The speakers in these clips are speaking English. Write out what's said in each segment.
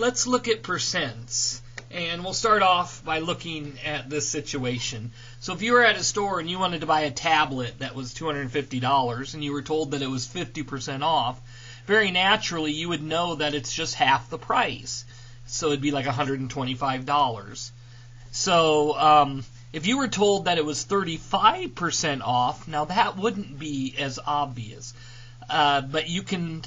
let's look at percents. And we'll start off by looking at this situation. So if you were at a store and you wanted to buy a tablet that was $250 and you were told that it was 50% off, very naturally you would know that it's just half the price. So it'd be like $125. So if you were told that it was 35% off, now that wouldn't be as obvious. But you can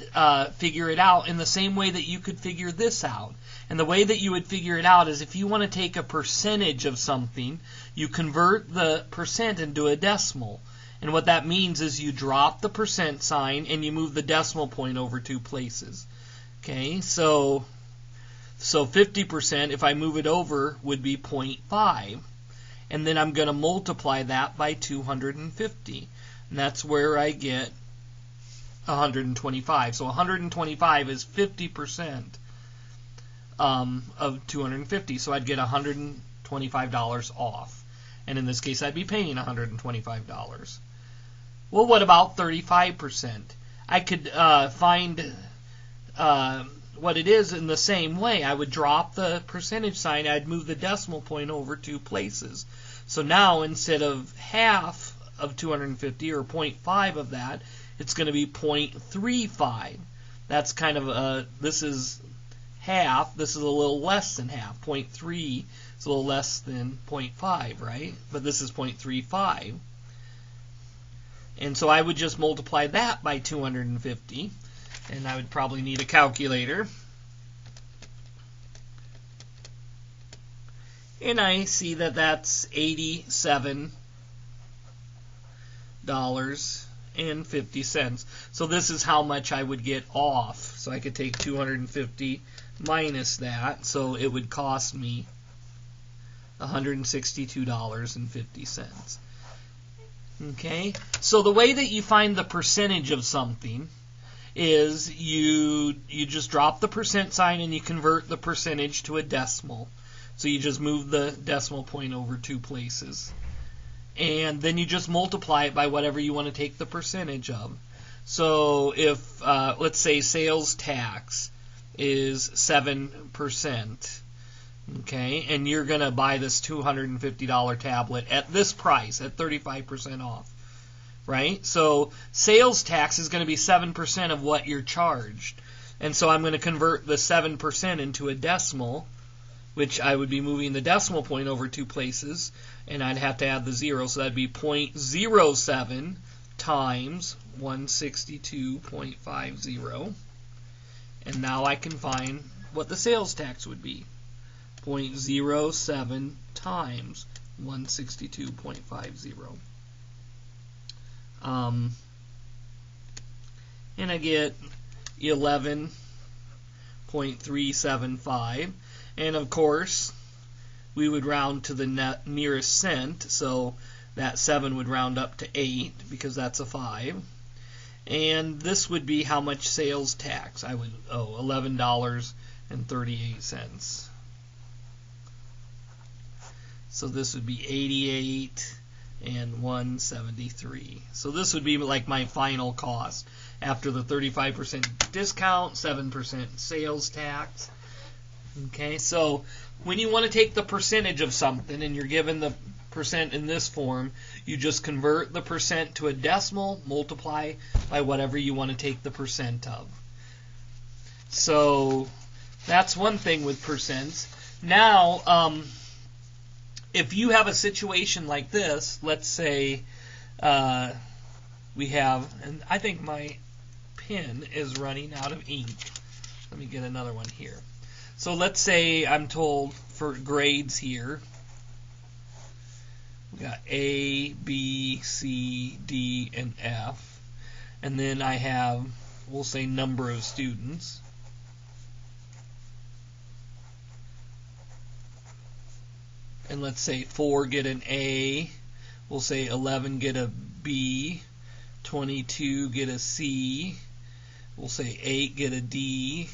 figure it out in the same way that you could figure this out. And the way that you would figure it out is if you want to take a percentage of something, you convert the percent into a decimal. And what that means is you drop the percent sign and you move the decimal point over 2 places. Okay, so 50%, if I move it over, would be 0.5. And then I'm going to multiply that by 250. And that's where I get 125. So 125 is 50% of 250. So I'd get $125 off. And in this case, I'd be paying $125. Well, what about 35%? I could find what it is in the same way. I would drop the percentage sign. I'd move the decimal point over 2 places. So now instead of half of 250 or 0.5 of that, it's going to be 0.35. That's kind of this is half. This is a little less than half. 0.3 is a little less than 0.5, right? But this is 0.35. And so I would just multiply that by 250. And I would probably need a calculator. And I see that that's $87.50. So this is how much I would get off. So I could take 250 minus that. So it would cost me $162.50. Okay? So the way that you find the percentage of something is you just drop the percent sign and you convert the percentage to a decimal. So you just move the decimal point over 2 places. And then you just multiply it by whatever you want to take the percentage of. So if, let's say, sales tax is 7%, okay, and you're going to buy this $250 tablet at this price, at 35% off, right? So sales tax is going to be 7% of what you're charged. And so I'm going to convert the 7% into a decimal, which I would be moving the decimal point over 2 places, and I'd have to add the 0, so that'd be 0.07 times 162.50. And now I can find what the sales tax would be. 0.07 times 162.50. And I get 11.375. And of course, we would round to the nearest cent, so that 7 would round up to 8 because that's a 5. And this would be how much sales tax I would owe, $11.38. So this would be 88 and 173. So this would be like my final cost after the 35% discount, 7% sales tax. Okay, so when you want to take the percentage of something and you're given the percent in this form, you just convert the percent to a decimal, multiply by whatever you want to take the percent of. So that's one thing with percents. Now, if you have a situation like this, let's say we have, and I think my pen is running out of ink. Let me get another one here. So let's say I'm told for grades here, we got A, B, C, D, and F. And then I have, we'll say, number of students. And let's say 4 get an A, we'll say 11 get a B, 22 get a C, we'll say 8 get a D,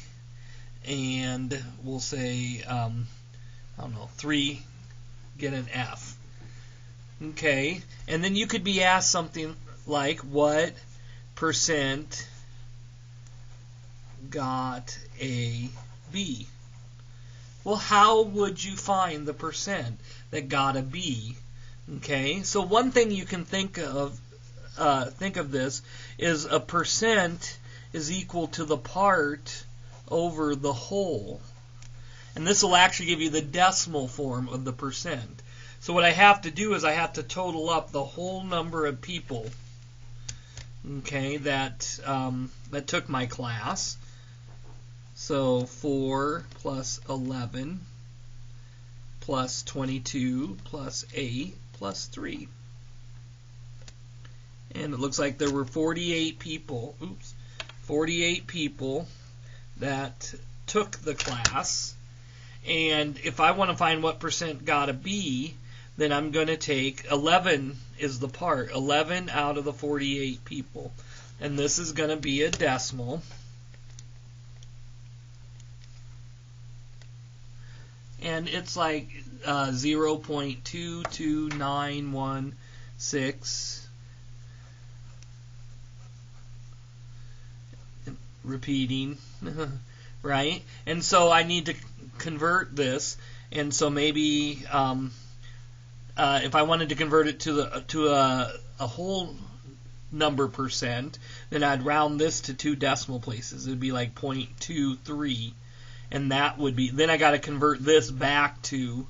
and we'll say, I don't know, 3 get an F. Okay, and then you could be asked something like, what percent got a B? Well, how would you find the percent that gotta be? Okay, so one thing you can think of this is a percent is equal to the part over the whole. And this will actually give you the decimal form of the percent. So what I have to do is I have to total up the whole number of people, okay, that took my class. So 4 plus 11 plus 22 plus 8 plus 3. And it looks like there were 48 people, 48 people that took the class. And if I want to find what percent gotta be, then I'm going to take 11 is the part, 11 out of the 48 people. And this is going to be a decimal. And it's like 0.22916. Repeating, right? And so I need to convert this, and so maybe if I wanted to convert it to a whole number percent, then I'd round this to 2 decimal places. It would be like 0.23, and that would be, then I got to convert this back to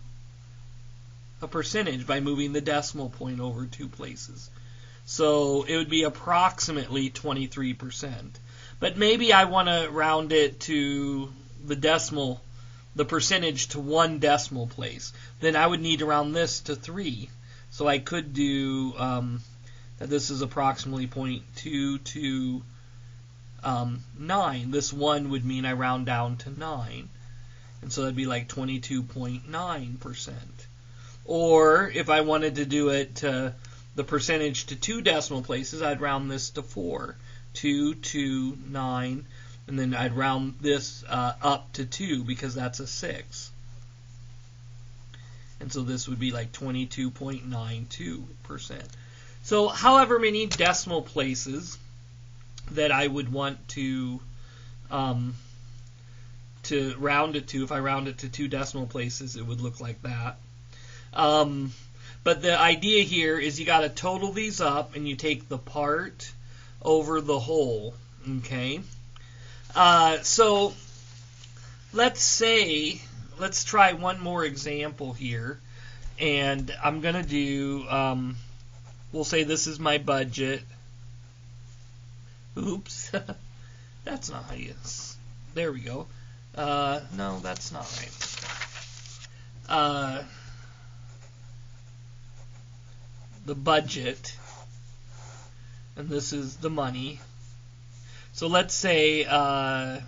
a percentage by moving the decimal point over 2 places. So it would be approximately 23%. But maybe I want to round it to the percentage to 1 decimal place. Then I would need to round this to 3. So I could do that this is approximately 0.229. This 1 would mean I round down to 9. And so that'd be like 22.9%. Or if I wanted to do it to the percentage to 2 decimal places, I'd round this to 4. 229, and then I'd round this up to 2 because that's a 6. And so this would be like 22.92%. So however many decimal places that I would want to round it to, if I round it to 2 decimal places, it would look like that. But the idea here is you got to total these up, and you take the part over the whole, okay? So let's try one more example here, and I'm going to do, we'll say this is my budget. Oops, that's not how you, there we go. No, that's not right. The budget, and this is the money. So let's say I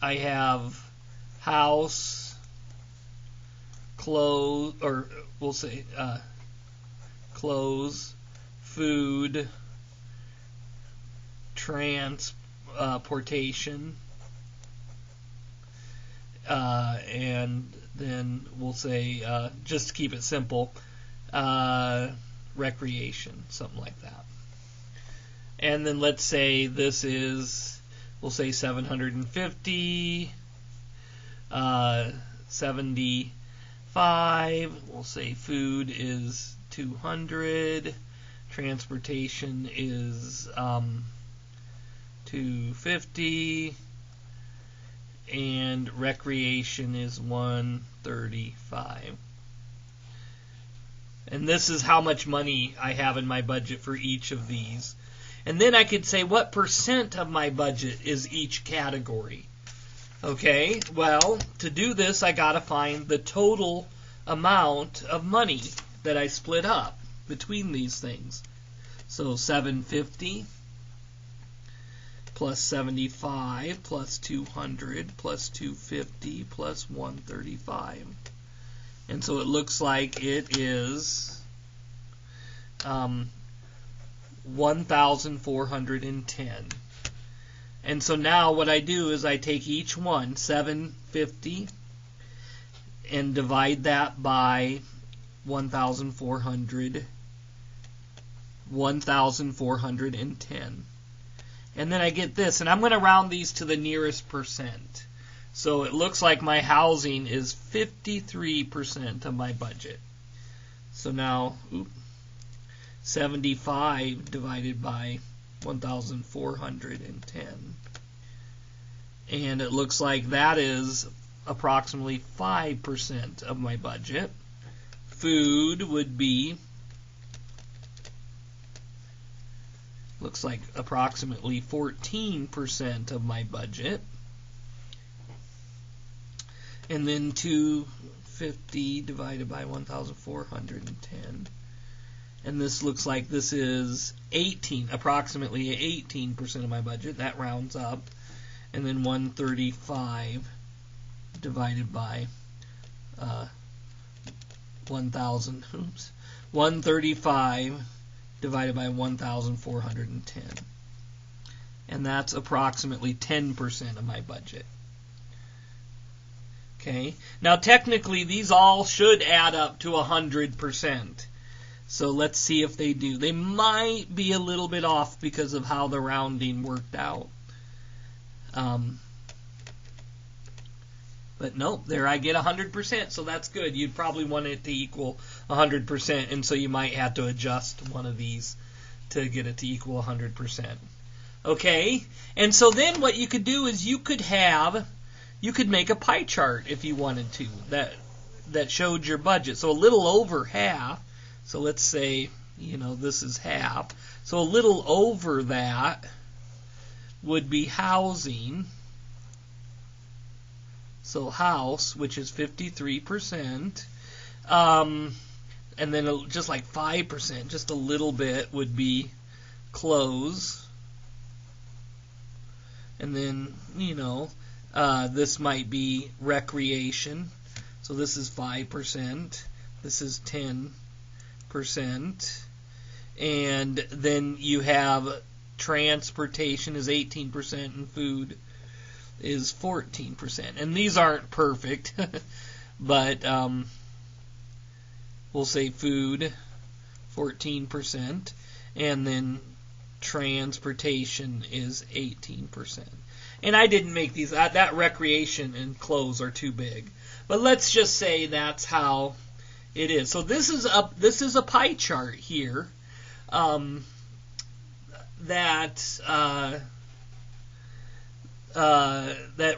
have house, clothes, or we'll say clothes, food, transportation, and then we'll say, just to keep it simple, recreation, something like that. And then let's say this is, we'll say 750, 75, we'll say food is 200, transportation is 250, and recreation is 135. And this is how much money I have in my budget for each of these. And then I could say what percent of my budget is each category. Okay, well, to do this I got to find the total amount of money that I split up between these things. So 750 plus 75 plus 200 plus 250 plus 135. And so it looks like it is 1,410. And so now what I do is I take each one, 750, and divide that by 1,400, 1,410. And then I get this, and I'm going to round these to the nearest percent. So it looks like my housing is 53% of my budget. So now, 75 divided by 1,410. And it looks like that is approximately 5% of my budget. Food would be, looks like approximately 14% of my budget. And then 250 divided by 1,410. And this looks like this is approximately 18% of my budget. That rounds up. And then 135 divided by 135 divided by 1,410. And that's approximately 10% of my budget. Okay. Now technically these all should add up to 100%. So let's see if they do. They might be a little bit off because of how the rounding worked out. But nope, there I get 100%, so that's good. You'd probably want it to equal 100%, and so you might have to adjust one of these to get it to equal 100%. Okay, and so then what you could do is you could make a pie chart if you wanted to that showed your budget. So a little over half. So let's say, this is half. So a little over that would be housing. So house, which is 53%. And then just like 5%, just a little bit, would be clothes. And then, this might be recreation. So this is 5%. This is 10%. And then you have transportation is 18% and food is 14%. And these aren't perfect, but we'll say food 14%, and then transportation is 18%. And I didn't make these. That recreation and clothes are too big. But let's just say that's how it is. So this is a pie chart here that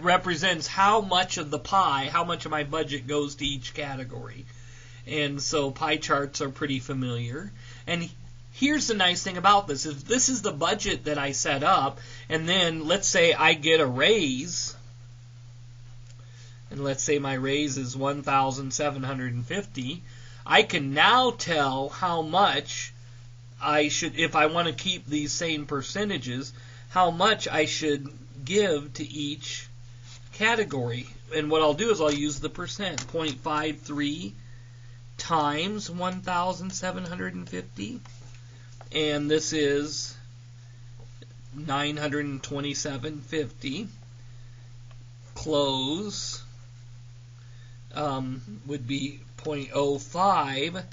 represents how much of the pie, how much of my budget goes to each category. And so pie charts are pretty familiar. And here's the nice thing about this. If this is the budget that I set up, and then let's say I get a raise, and let's say my raise is $1,750, I can now tell how much I should, if I want to keep these same percentages, how much I should give to each category. And what I'll do is I'll use the percent, 0.53 times 1,750, and this is 927.50. Close would be 0.05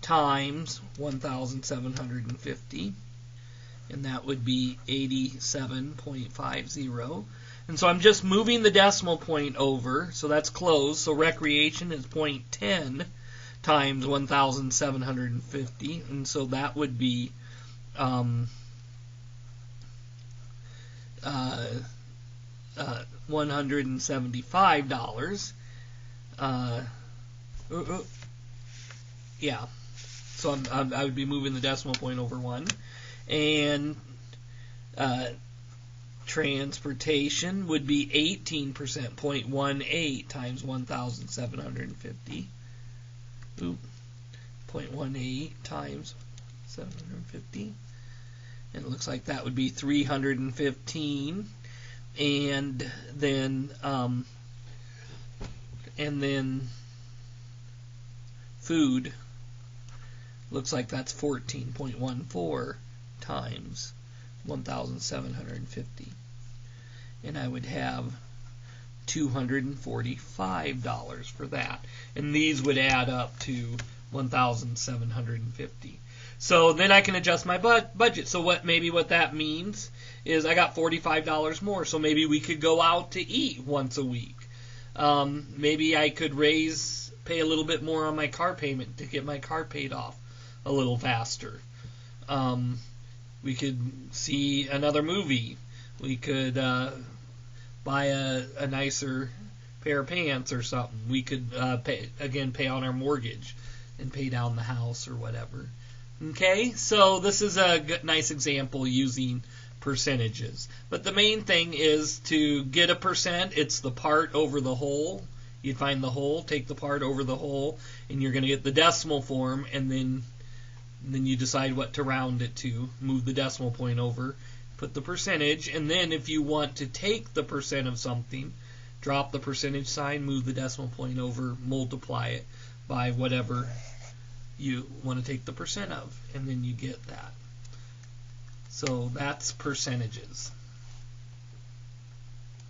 times 1,750, and that would be 87.50. And so I'm just moving the decimal point over, so that's close. So recreation is 0.10 times 1,750, and so that would be $175. Yeah. So I would be moving the decimal point over 1. And transportation would be 18%, 0.18 times 1,750. 0.18 times 750. And it looks like that would be 315. And then food looks like that's 14.14 times 1,750, and I would have $245 for that, and these would add up to 1,750. So then I can adjust my budget. So maybe what that means is I got $45 more. So maybe we could go out to eat once a week. Maybe I could pay a little bit more on my car payment to get my car paid off a little faster. We could see another movie. We could buy a nicer pair of pants or something. We could pay on our mortgage and pay down the house or whatever. Okay, so this is a nice example using percentages. But the main thing is to get a percent, it's the part over the whole. You'd find the whole, take the part over the whole, and you're going to get the decimal form, and then you decide what to round it to. Move the decimal point over, put the percentage, and then if you want to take the percent of something, drop the percentage sign, move the decimal point over, multiply it by whatever you want to take the percent of, and then you get that. So that's percentages.